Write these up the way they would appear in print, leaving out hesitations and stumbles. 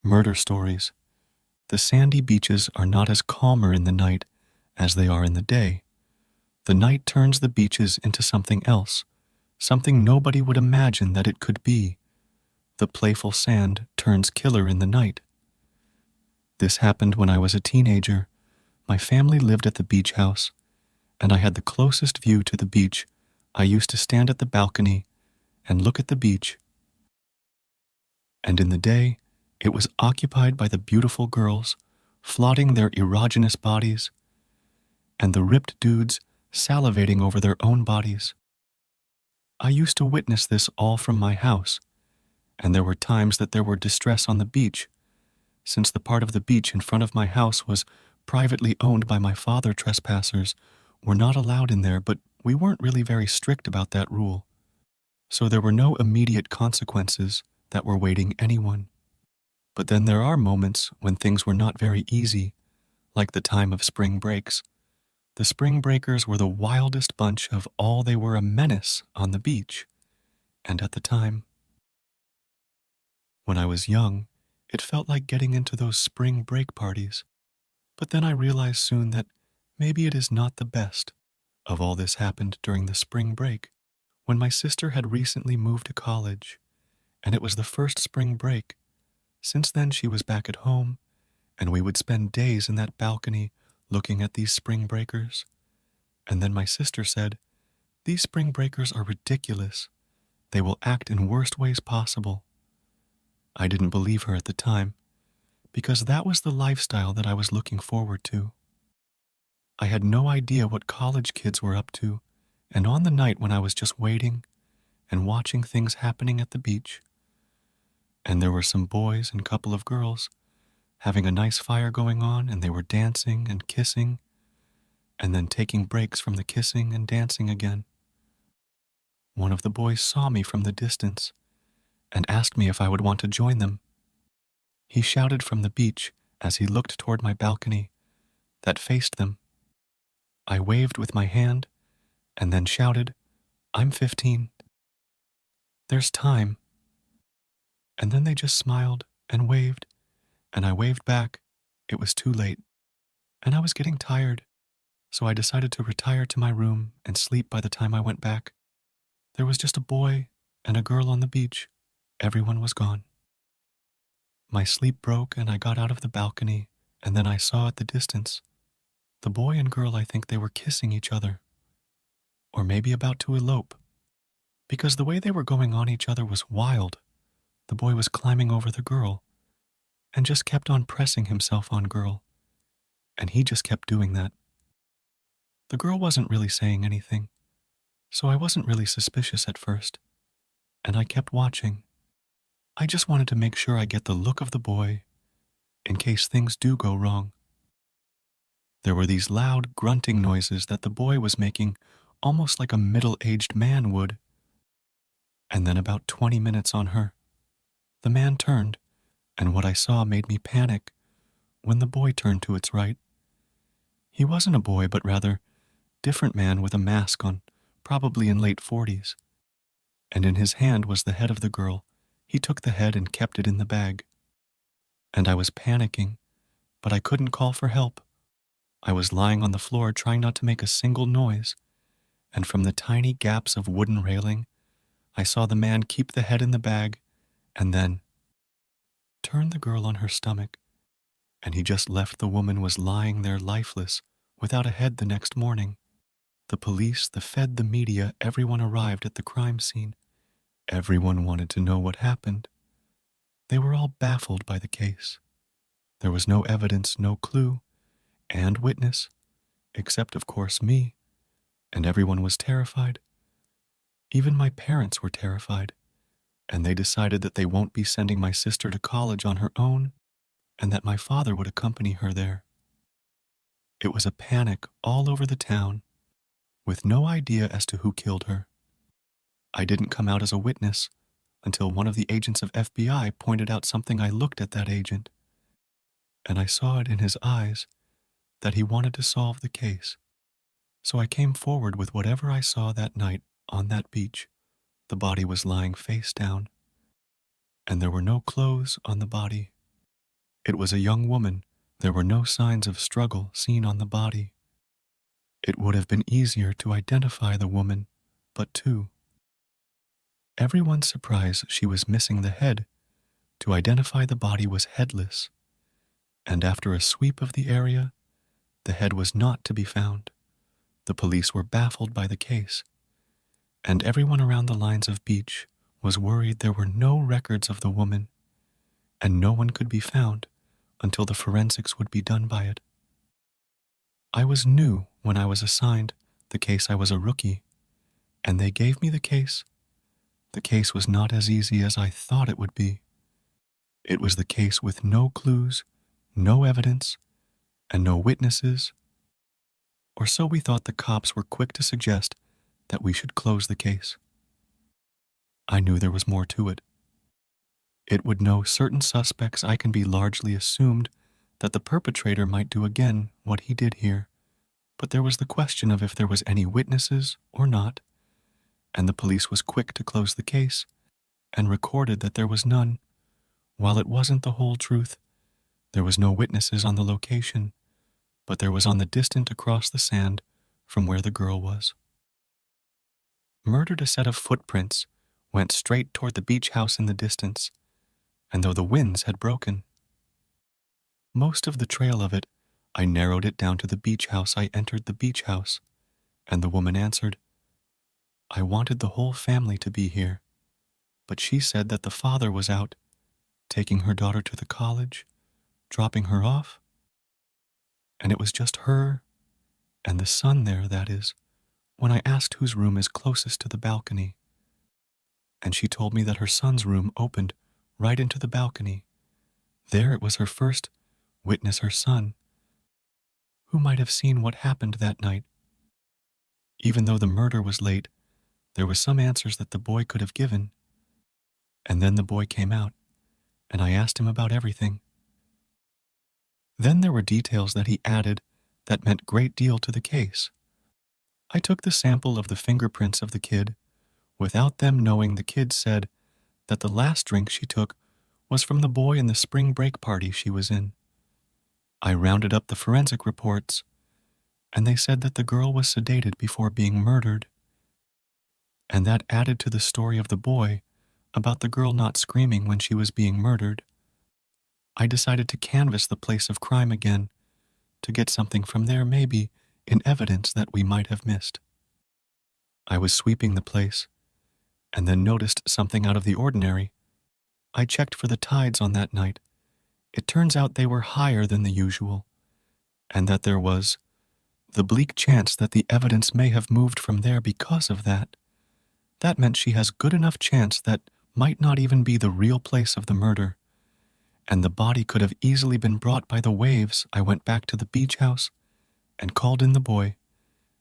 Murder stories. The sandy beaches are not as calmer in the night as they are in the day. The night turns the beaches into something else, something nobody would imagine that it could be. The playful sand turns killer in the night. This happened when I was a teenager. My family lived at the beach house, and I had the closest view to the beach. I used to stand at the balcony and look at the beach, and in the day, it was occupied by the beautiful girls, flaunting their erogenous bodies, and the ripped dudes salivating over their own bodies. I used to witness this all from my house, and there were times that there were distress on the beach, since the part of the beach in front of my house was privately owned by my father. Trespassers were not allowed in there, but we weren't really very strict about that rule, so there were no immediate consequences that were waiting anyone. But then there are moments when things were not very easy, like the time of spring breaks. The spring breakers were the wildest bunch of all. They were a menace on the beach. And at the time, when I was young, it felt like getting into those spring break parties. But then I realized soon that maybe it is not the best. Of all this happened during the spring break, when my sister had recently moved to college, and it was the first spring break. Since then, she was back at home, and we would spend days in that balcony looking at these spring breakers. And then my sister said, "These spring breakers are ridiculous. They will act in worst ways possible." I didn't believe her at the time, because that was the lifestyle that I was looking forward to. I had no idea what college kids were up to, and on the night when I was just waiting and watching things happening at the beach, and there were some boys and a couple of girls having a nice fire going on, and they were dancing and kissing, and then taking breaks from the kissing and dancing again. One of the boys saw me from the distance and asked me if I would want to join them. He shouted from the beach as he looked toward my balcony that faced them. I waved with my hand and then shouted, "I'm 15. There's time." And then they just smiled and waved, and I waved back. It was too late, and I was getting tired, so I decided to retire to my room and sleep. By the time I went back, there was just a boy and a girl on the beach. Everyone was gone. My sleep broke, and I got out of the balcony, and then I saw at the distance the boy and girl. I think they were kissing each other, or maybe about to elope, because the way they were going on each other was wild. The boy was climbing over the girl and just kept on pressing himself on girl, and he just kept doing that. The girl wasn't really saying anything, so I wasn't really suspicious at first, and I kept watching. I just wanted to make sure I get the look of the boy in case things do go wrong. There were these loud grunting noises that the boy was making, almost like a middle-aged man would. And then about 20 minutes on her, the man turned, and what I saw made me panic. When the boy turned to its right, he wasn't a boy, but rather different man with a mask on, probably in late 40s. And in his hand was the head of the girl. He took the head and kept it in the bag. And I was panicking, but I couldn't call for help. I was lying on the floor trying not to make a single noise, and from the tiny gaps of wooden railing, I saw the man keep the head in the bag and then turn the girl on her stomach, and he just left. The woman was lying there lifeless, without a head the next morning. The police, the Fed, the media, everyone arrived at the crime scene. Everyone wanted to know what happened. They were all baffled by the case. There was no evidence, no clue, and witness, except of course me, and everyone was terrified. Even my parents were terrified, and they decided that they won't be sending my sister to college on her own, and that my father would accompany her there. It was a panic all over the town, with no idea as to who killed her. I didn't come out as a witness until one of the agents of FBI pointed out something. I looked at that agent, and I saw it in his eyes that he wanted to solve the case. So I came forward with whatever I saw that night on that beach. The body was lying face down, and there were no clothes on the body. It was a young woman. There were no signs of struggle seen on the body. It would have been easier to identify the woman, but to everyone's surprise, she was missing the head. To identify the body was headless, and after a sweep of the area, the head was not to be found. The police were baffled by the case, and everyone around the lines of beach was worried there were no records of the woman, and no one could be found until the forensics would be done by it. I was new when I was assigned the case. I was a rookie, and they gave me the case. The case was not as easy as I thought it would be. It was the case with no clues, no evidence, and no witnesses, or so we thought. The cops were quick to suggest that we should close the case. I knew there was more to it. It would know certain suspects. I can be largely assumed that the perpetrator might do again what he did here, but there was the question of if there was any witnesses or not, and the police was quick to close the case and recorded that there was none. While it wasn't the whole truth, there was no witnesses on the location, but there was on the distant across the sand from where the girl was. Murdered. A set of footprints went straight toward the beach house in the distance, and though the winds had broken most of the trail of it, I narrowed it down to the beach house. I entered the beach house, and the woman answered. I wanted the whole family to be here, but she said that the father was out, taking her daughter to the college, dropping her off, and it was just her and the son there, that is, when I asked whose room is closest to the balcony. And she told me that her son's room opened right into the balcony. There it was her first witness, her son, who might have seen what happened that night. Even though the murder was late, there were some answers that the boy could have given. And then the boy came out, and I asked him about everything. Then there were details that he added that meant great deal to the case. I took the sample of the fingerprints of the kid. Without them knowing, the kid said that the last drink she took was from the boy in the spring break party she was in. I rounded up the forensic reports, and they said that the girl was sedated before being murdered. And that added to the story of the boy about the girl not screaming when she was being murdered. I decided to canvass the place of crime again to get something from there, maybe in evidence that we might have missed. I was sweeping the place and then noticed something out of the ordinary. I checked for the tides on that night. It turns out they were higher than the usual, and that there was the bleak chance that the evidence may have moved from there because of that. That meant she has good enough chance that might not even be the real place of the murder, and the body could have easily been brought by the waves. I went back to the beach house and called in the boy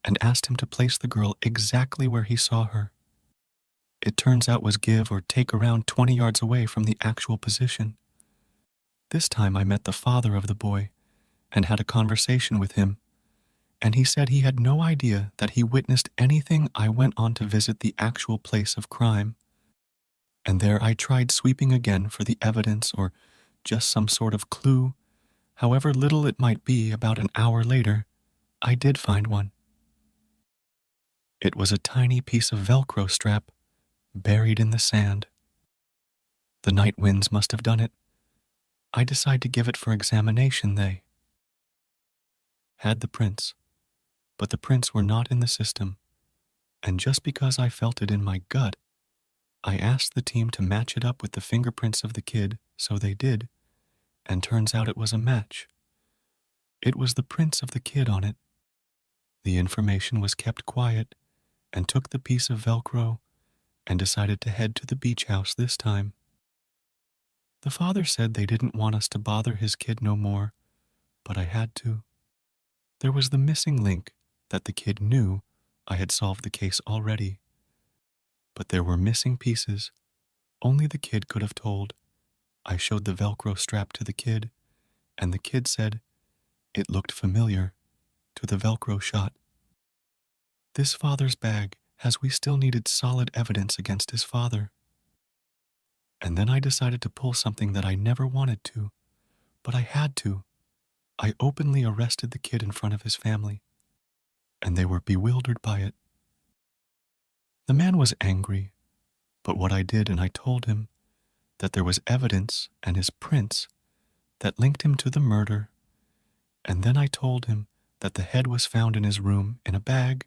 and asked him to place the girl exactly where he saw her. It turns out was give or take around 20 yards away from the actual position. This time I met the father of the boy and had a conversation with him, and he said he had no idea that he witnessed anything. I went on to visit the actual place of crime, and there I tried sweeping again for the evidence or just some sort of clue, however little it might be. About an hour later, I did find one. It was a tiny piece of Velcro strap buried in the sand. The night winds must have done it. I decided to give it for examination. They had the prints, but the prints were not in the system, and just because I felt it in my gut, I asked the team to match it up with the fingerprints of the kid, so they did, and turns out it was a match. It was the prints of the kid on it. The information was kept quiet, and took the piece of Velcro and decided to head to the beach house this time. The father said they didn't want us to bother his kid no more, but I had to. There was the missing link that the kid knew I had solved the case already. But there were missing pieces only the kid could have told. I showed the Velcro strap to the kid, and the kid said it looked familiar to the Velcro shot. This father's bag, as we still needed solid evidence against his father. And then I decided to pull something that I never wanted to, but I had to. I openly arrested the kid in front of his family, and they were bewildered by it. The man was angry, but what I did, and I told him that there was evidence and his prints that linked him to the murder, and then I told him that the head was found in his room in a bag,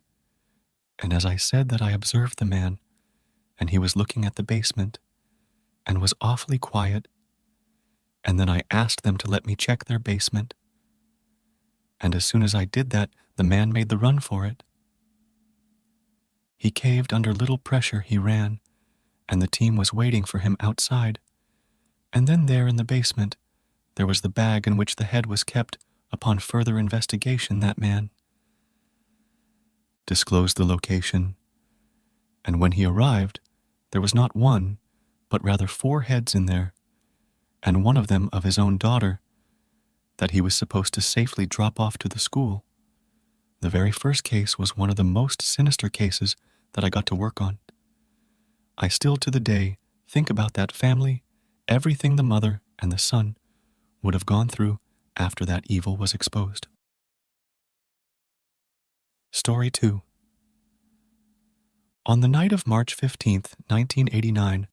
and as I said that I observed the man, and he was looking at the basement, and was awfully quiet, and then I asked them to let me check their basement, and as soon as I did that, the man made the run for it. He caved under little pressure, he ran, and the team was waiting for him outside, and then there in the basement, there was the bag in which the head was kept. Upon further investigation, that man disclosed the location, and when he arrived, there was not one, but rather 4 heads in there, and one of them of his own daughter, that he was supposed to safely drop off to the school. The very first case was one of the most sinister cases that I got to work on. I still to the day think about that family, everything the mother and the son would have gone through after that evil was exposed. Story 2. On the night of March 15th, 1989,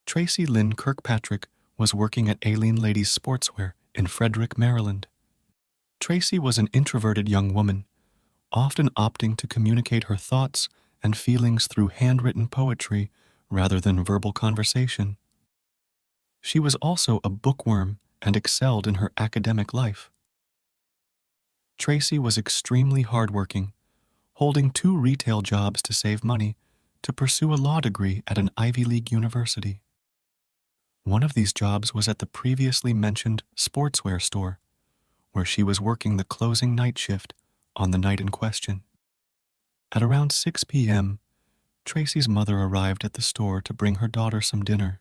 Tracy Lynn Kirkpatrick was working at Aileen Ladies Sportswear in Frederick, Maryland. Tracy was an introverted young woman, often opting to communicate her thoughts and feelings through handwritten poetry rather than verbal conversation. She was also a bookworm and excelled in her academic life. Tracy was extremely hardworking, holding 2 retail jobs to save money to pursue a law degree at an Ivy League university. One of these jobs was at the previously mentioned sportswear store, where she was working the closing night shift on the night in question. At around 6 p.m., Tracy's mother arrived at the store to bring her daughter some dinner.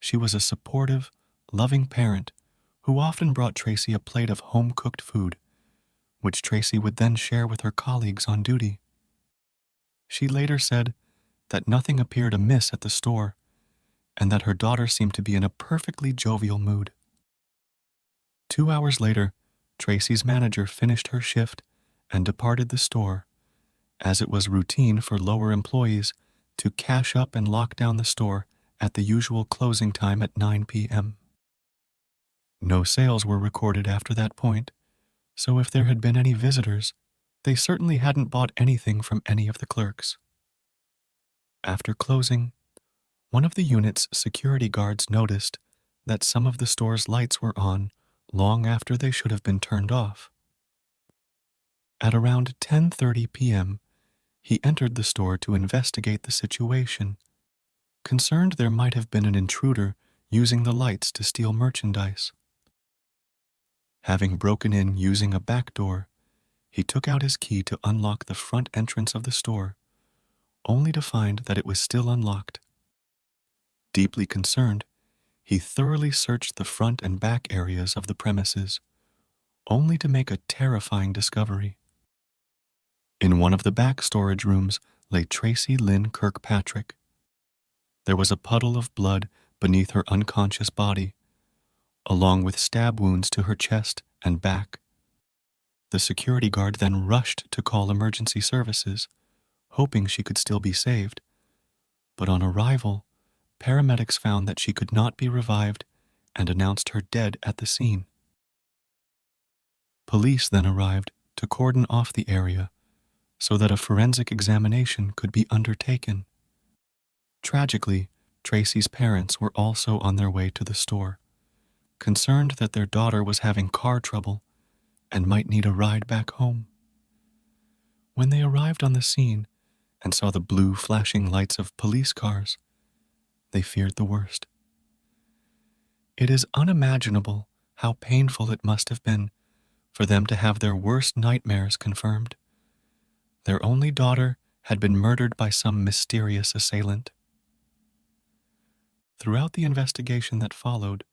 She was a supportive, loving parent who often brought Tracy a plate of home-cooked food, which Tracy would then share with her colleagues on duty. She later said that nothing appeared amiss at the store and that her daughter seemed to be in a perfectly jovial mood. 2 hours later, Tracy's manager finished her shift and departed the store, as it was routine for lower employees to cash up and lock down the store at the usual closing time at 9 p.m. No sales were recorded after that point, so if there had been any visitors, they certainly hadn't bought anything from any of the clerks. After closing, one of the unit's security guards noticed that some of the store's lights were on long after they should have been turned off. At around 10:30 p.m., he entered the store to investigate the situation, concerned there might have been an intruder using the lights to steal merchandise. Having broken in using a back door, he took out his key to unlock the front entrance of the store, only to find that it was still unlocked. Deeply concerned, he thoroughly searched the front and back areas of the premises, only to make a terrifying discovery. In one of the back storage rooms lay Tracy Lynn Kirkpatrick. There was a puddle of blood beneath her unconscious body, along with stab wounds to her chest and back. The security guard then rushed to call emergency services, hoping she could still be saved. But on arrival, paramedics found that she could not be revived and announced her dead at the scene. Police then arrived to cordon off the area so that a forensic examination could be undertaken. Tragically, Tracy's parents were also on their way to the store, concerned that their daughter was having car trouble and might need a ride back home. When they arrived on the scene and saw the blue flashing lights of police cars, they feared the worst. It is unimaginable how painful it must have been for them to have their worst nightmares confirmed. Their only daughter had been murdered by some mysterious assailant. Throughout the investigation that followed,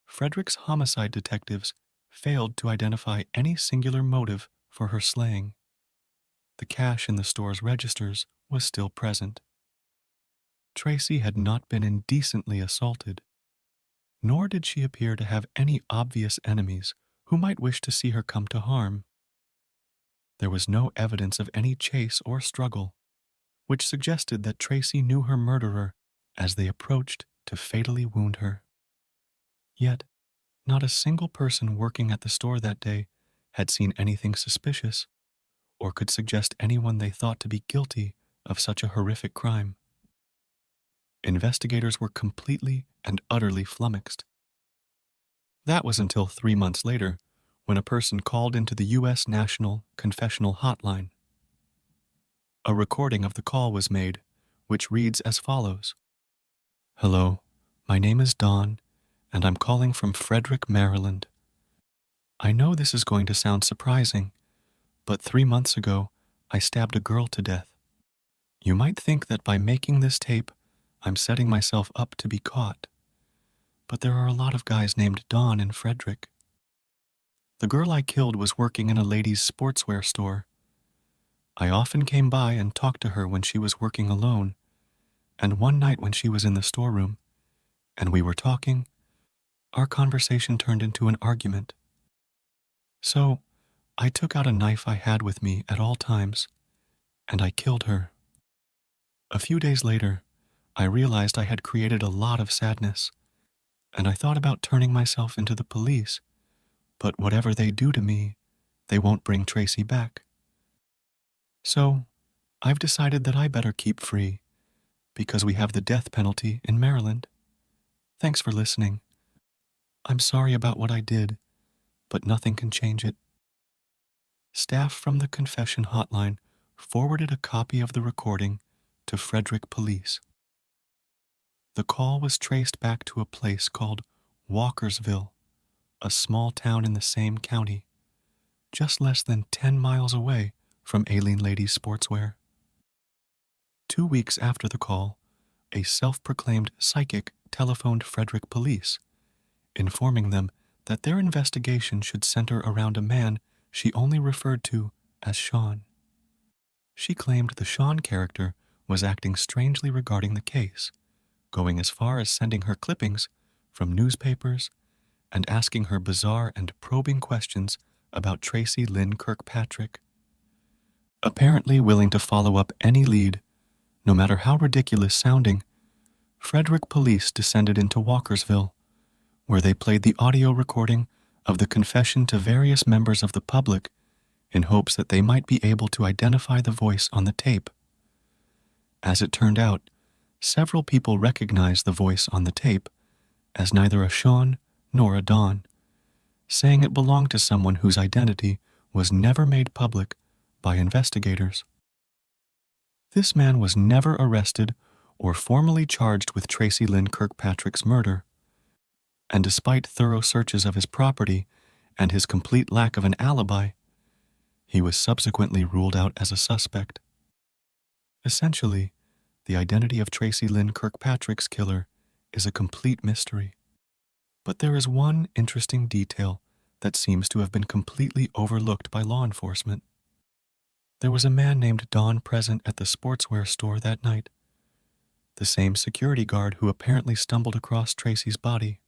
Frederick's homicide detectives failed to identify any singular motive for her slaying. The cash in the store's registers was still present. Tracy had not been indecently assaulted. nor did she appear to have any obvious enemies who might wish to see her come to harm. There was no evidence of any chase or struggle, which suggested that Tracy knew her murderer as they approached to fatally wound her. Yet, not a single person working at the store that day had seen anything suspicious or could suggest anyone they thought to be guilty of such a horrific crime. Investigators were completely and utterly flummoxed. That was until 3 months later, when a person called into the U.S. National Confessional Hotline. A recording of the call was made, which reads as follows. "Hello, my name is Dawn, and I'm calling from Frederick, Maryland. I know this is going to sound surprising, but 3 months ago, I stabbed a girl to death. You might think that by making this tape, I'm setting myself up to be caught. But there are a lot of guys named Dawn in Frederick. The girl I killed was working in a ladies' sportswear store. I often came by and talked to her when she was working alone, and one night when she was in the storeroom, and we were talking, our conversation turned into an argument. So, I took out a knife I had with me at all times, and I killed her. A few days later, I realized I had created a lot of sadness, and I thought about turning myself into the police, but whatever they do to me, they won't bring Tracy back. So, I've decided that I better keep free, because we have the death penalty in Maryland. Thanks for listening. I'm sorry about what I did, but nothing can change it." Staff from the confession hotline forwarded a copy of the recording to Frederick Police. The call was traced back to a place called Walkersville, a small town in the same county, just less than 10 miles away from Aileen Ladies Sportswear. 2 weeks after the call, a self-proclaimed psychic telephoned Frederick Police, informing them that their investigation should center around a man she only referred to as Sean. She claimed the Sean character was acting strangely regarding the case, going as far as sending her clippings from newspapers and asking her bizarre and probing questions about Tracy Lynn Kirkpatrick. Apparently willing to follow up any lead, no matter how ridiculous sounding, Frederick Police descended into Walkersville, where they played the audio recording of the confession to various members of the public in hopes that they might be able to identify the voice on the tape. As it turned out, several people recognized the voice on the tape as neither a Sean nor a Dawn, saying it belonged to someone whose identity was never made public by investigators. This man was never arrested or formally charged with Tracy Lynn Kirkpatrick's murder, and despite thorough searches of his property and his complete lack of an alibi, he was subsequently ruled out as a suspect. Essentially, the identity of Tracy Lynn Kirkpatrick's killer is a complete mystery. But there is one interesting detail that seems to have been completely overlooked by law enforcement. There was a man named Don present at the sportswear store that night, the same security guard who apparently stumbled across Tracy's body.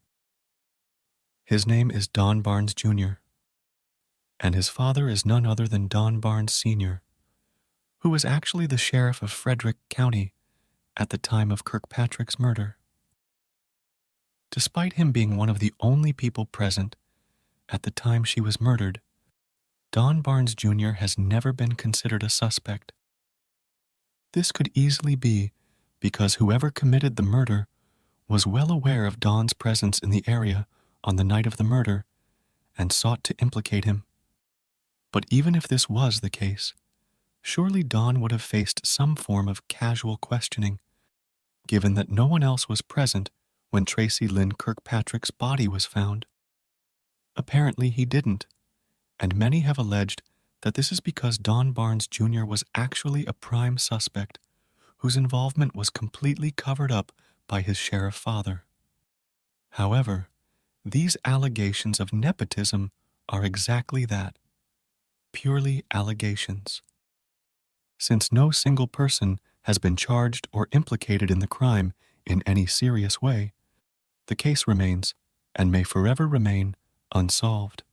His name is Don Barnes Jr., and his father is none other than Don Barnes Sr., who was actually the sheriff of Frederick County at the time of Kirkpatrick's murder. Despite him being one of the only people present at the time she was murdered, Don Barnes Jr. has never been considered a suspect. This could easily be because whoever committed the murder was well aware of Don's presence in the area on the night of the murder and sought to implicate him. But even if this was the case, surely Don would have faced some form of casual questioning, given that no one else was present when Tracy Lynn Kirkpatrick's body was found. Apparently he didn't, and many have alleged that this is because Don Barnes Jr. was actually a prime suspect whose involvement was completely covered up by his sheriff father. However, these allegations of nepotism are exactly that, purely allegations. Since no single person has been charged or implicated in the crime in any serious way, the case remains and may forever remain unsolved.